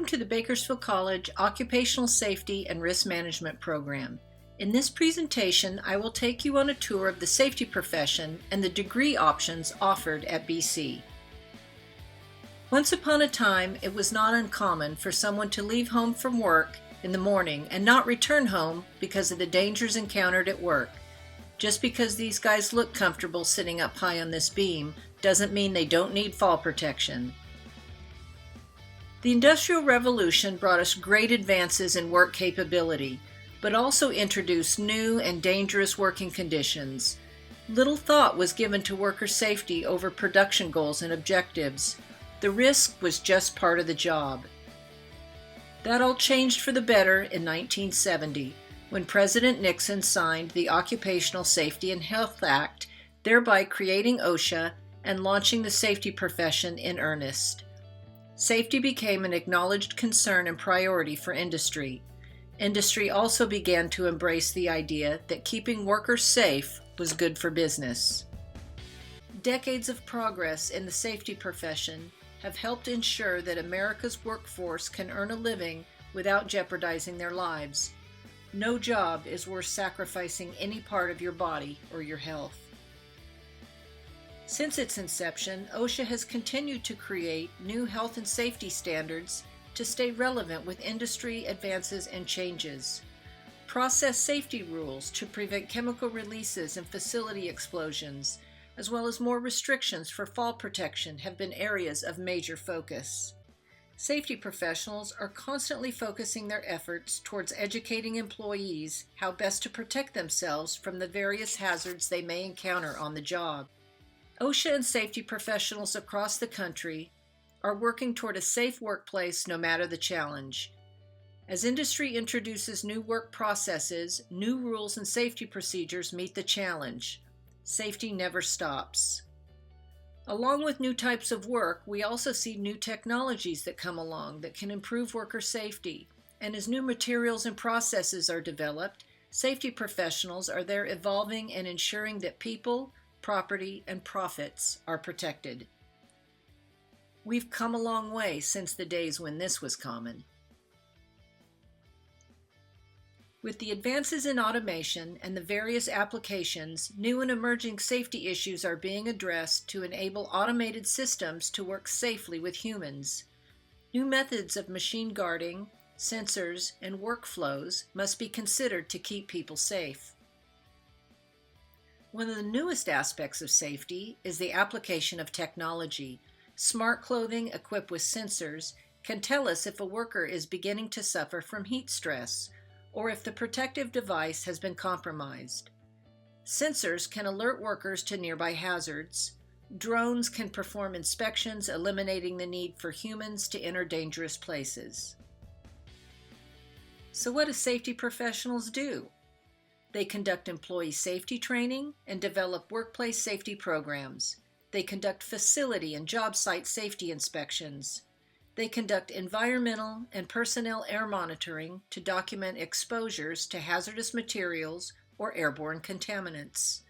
Welcome to the Bakersfield College Occupational Safety and Risk Management Program. In this presentation, I will take you on a tour of the safety profession and the degree options offered at BC. Once upon a time, it was not uncommon for someone to leave home from work in the morning and not return home because of the dangers encountered at work. Just because these guys look comfortable sitting up high on this beam doesn't mean they don't need fall protection. The Industrial Revolution brought us great advances in work capability, but also introduced new and dangerous working conditions. Little thought was given to worker safety over production goals and objectives. The risk was just part of the job. That all changed for the better in 1970, when President Nixon signed the Occupational Safety and Health Act, thereby creating OSHA and launching the safety profession in earnest. Safety became an acknowledged concern and priority for industry. Industry also began to embrace the idea that keeping workers safe was good for business. Decades of progress in the safety profession have helped ensure that America's workforce can earn a living without jeopardizing their lives. No job is worth sacrificing any part of your body or your health. Since its inception, OSHA has continued to create new health and safety standards to stay relevant with industry advances and changes. Process safety rules to prevent chemical releases and facility explosions, as well as more restrictions for fall protection, have been areas of major focus. Safety professionals are constantly focusing their efforts towards educating employees how best to protect themselves from the various hazards they may encounter on the job. OSHA and safety professionals across the country are working toward a safe workplace no matter the challenge. As industry introduces new work processes, new rules and safety procedures meet the challenge. Safety never stops. Along with new types of work, we also see new technologies that come along that can improve worker safety. And as new materials and processes are developed, safety professionals are there evolving and ensuring that people, property, and profits are protected. We've come a long way since the days when this was common. With the advances in automation and the various applications, new and emerging safety issues are being addressed to enable automated systems to work safely with humans. New methods of machine guarding, sensors, and workflows must be considered to keep people safe. One of the newest aspects of safety is the application of technology. Smart clothing equipped with sensors can tell us if a worker is beginning to suffer from heat stress or if the protective device has been compromised. Sensors can alert workers to nearby hazards. Drones can perform inspections, eliminating the need for humans to enter dangerous places. So what do safety professionals do? They conduct employee safety training and develop workplace safety programs. They conduct facility and job site safety inspections. They conduct environmental and personnel air monitoring to document exposures to hazardous materials or airborne contaminants.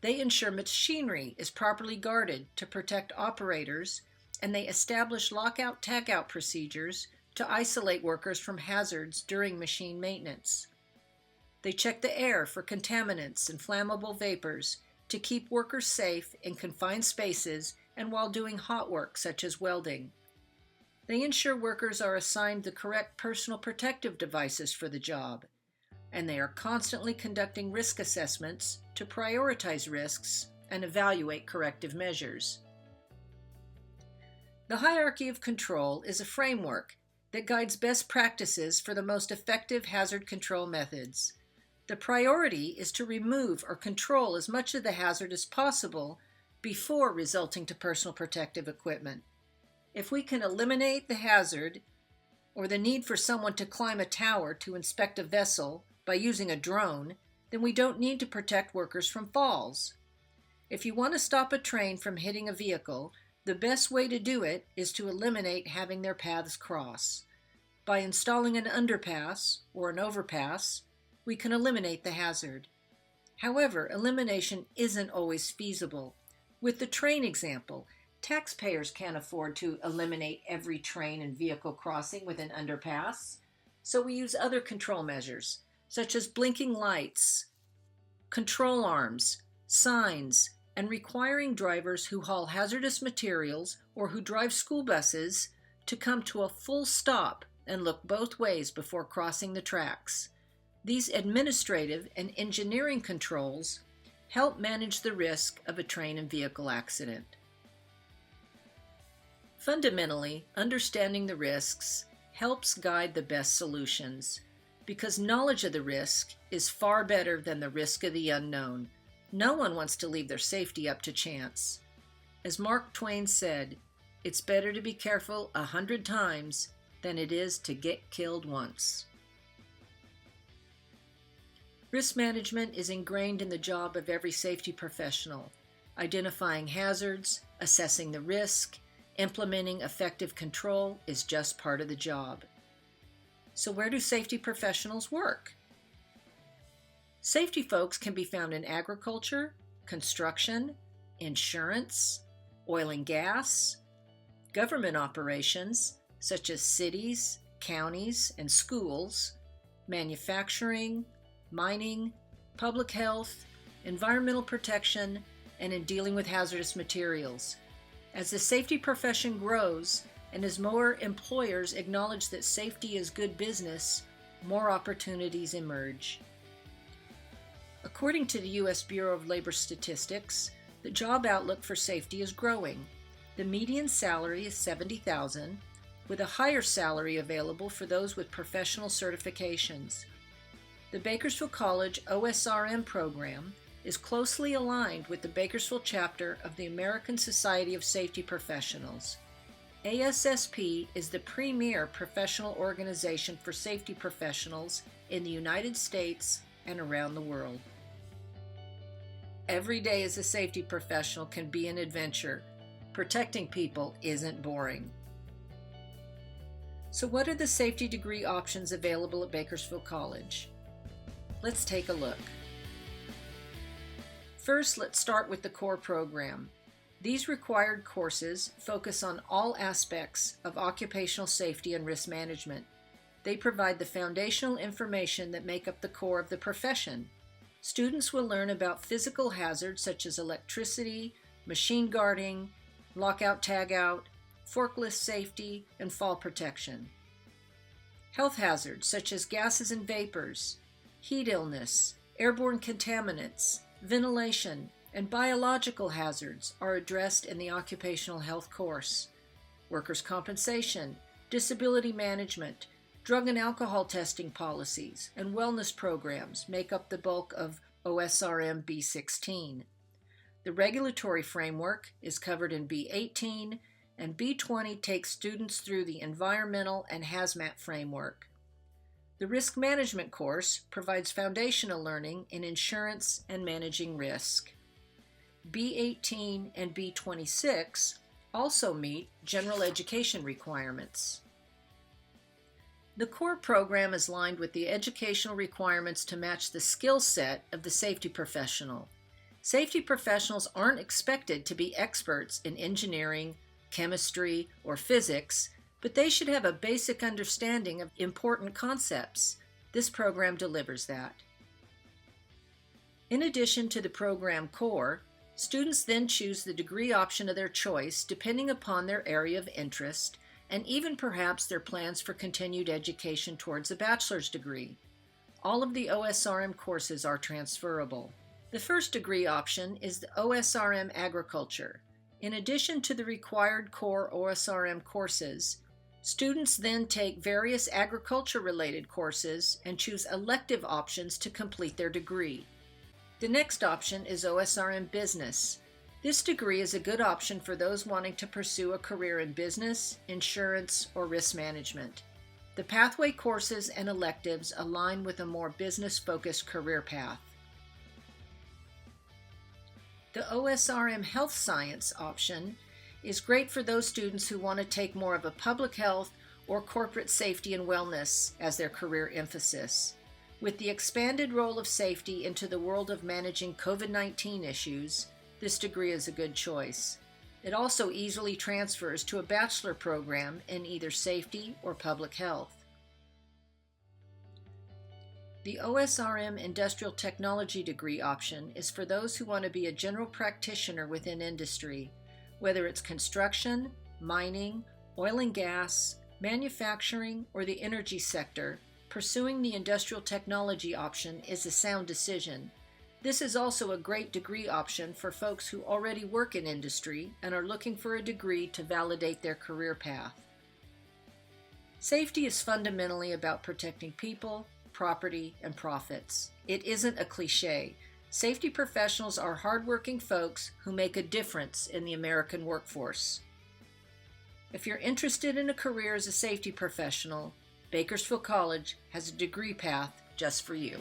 They ensure machinery is properly guarded to protect operators, and they establish lockout-tagout procedures to isolate workers from hazards during machine maintenance. They check the air for contaminants and flammable vapors to keep workers safe in confined spaces and while doing hot work such as welding. They ensure workers are assigned the correct personal protective devices for the job, and they are constantly conducting risk assessments to prioritize risks and evaluate corrective measures. The hierarchy of control is a framework that guides best practices for the most effective hazard control methods. The priority is to remove or control as much of the hazard as possible before resulting to personal protective equipment. If we can eliminate the hazard or the need for someone to climb a tower to inspect a vessel by using a drone, then we don't need to protect workers from falls. If you want to stop a train from hitting a vehicle, the best way to do it is to eliminate having their paths cross. By installing an underpass or an overpass, we can eliminate the hazard. However, elimination isn't always feasible. With the train example, Taxpayers can't afford to eliminate every train and vehicle crossing with an underpass, so we use other control measures, such as blinking lights, control arms, signs, and requiring drivers who haul hazardous materials or who drive school buses to come to a full stop and look both ways before crossing the tracks. These administrative and engineering controls help manage the risk of a train and vehicle accident. Fundamentally, understanding the risks helps guide the best solutions, because knowledge of the risk is far better than the risk of the unknown. No one wants to leave their safety up to chance. As Mark Twain said, it's better to be careful 100 times than it is to get killed once. Risk management is ingrained in the job of every safety professional. Identifying hazards, assessing the risk, implementing effective control is just part of the job. So where do safety professionals work? Safety folks can be found in agriculture, construction, insurance, oil and gas, government operations such as cities, counties, and schools, manufacturing, mining, public health, environmental protection, and in dealing with hazardous materials. As the safety profession grows, and as more employers acknowledge that safety is good business, more opportunities emerge. According to the U.S. Bureau of Labor Statistics, the job outlook for safety is growing. The median salary is $70,000, with a higher salary available for those with professional certifications. The Bakersfield College OSRM program is closely aligned with the Bakersfield chapter of the American Society of Safety Professionals. ASSP is the premier professional organization for safety professionals in the United States and around the world. Every day as a safety professional can be an adventure. Protecting people isn't boring. So what are the safety degree options available at Bakersfield College? Let's take a look. First, let's start with the core program. These required courses focus on all aspects of occupational safety and risk management. They provide the foundational information that make up the core of the profession. Students will learn about physical hazards such as electricity, machine guarding, lockout-tagout, forklift safety, and fall protection. Health hazards such as gases and vapors, heat illness, airborne contaminants, ventilation, and biological hazards are addressed in the occupational health course. Workers' compensation, disability management, drug and alcohol testing policies, and wellness programs make up the bulk of OSRM B16. The regulatory framework is covered in B18, and B20 takes students through the environmental and hazmat framework. The risk management course provides foundational learning in insurance and managing risk. B18 and B26 also meet general education requirements. The core program is aligned with the educational requirements to match the skill set of the safety professional. Safety professionals aren't expected to be experts in engineering, chemistry, or physics, but they should have a basic understanding of important concepts. This program delivers that. In addition to the program core, students then choose the degree option of their choice depending upon their area of interest and even perhaps their plans for continued education towards a bachelor's degree. All of the OSRM courses are transferable. The first degree option is the OSRM Agriculture. In addition to the required core OSRM courses, students then take various agriculture-related courses and choose elective options to complete their degree. The next option is OSRM Business. This degree is a good option for those wanting to pursue a career in business, insurance, or risk management. The pathway courses and electives align with a more business-focused career path. The OSRM Health Science option is great for those students who want to take more of a public health or corporate safety and wellness as their career emphasis. With the expanded role of safety into the world of managing COVID-19 issues, this degree is a good choice. It also easily transfers to a bachelor program in either safety or public health. The OSRM Industrial Technology degree option is for those who want to be a general practitioner within industry, whether it's construction, mining, oil and gas, manufacturing, or the energy sector. Pursuing the industrial technology option is a sound decision. This is also a great degree option for folks who already work in industry and are looking for a degree to validate their career path. Safety is fundamentally about protecting people, property, and profits. It isn't a cliche. Safety professionals are hardworking folks who make a difference in the American workforce. If you're interested in a career as a safety professional, Bakersfield College has a degree path just for you.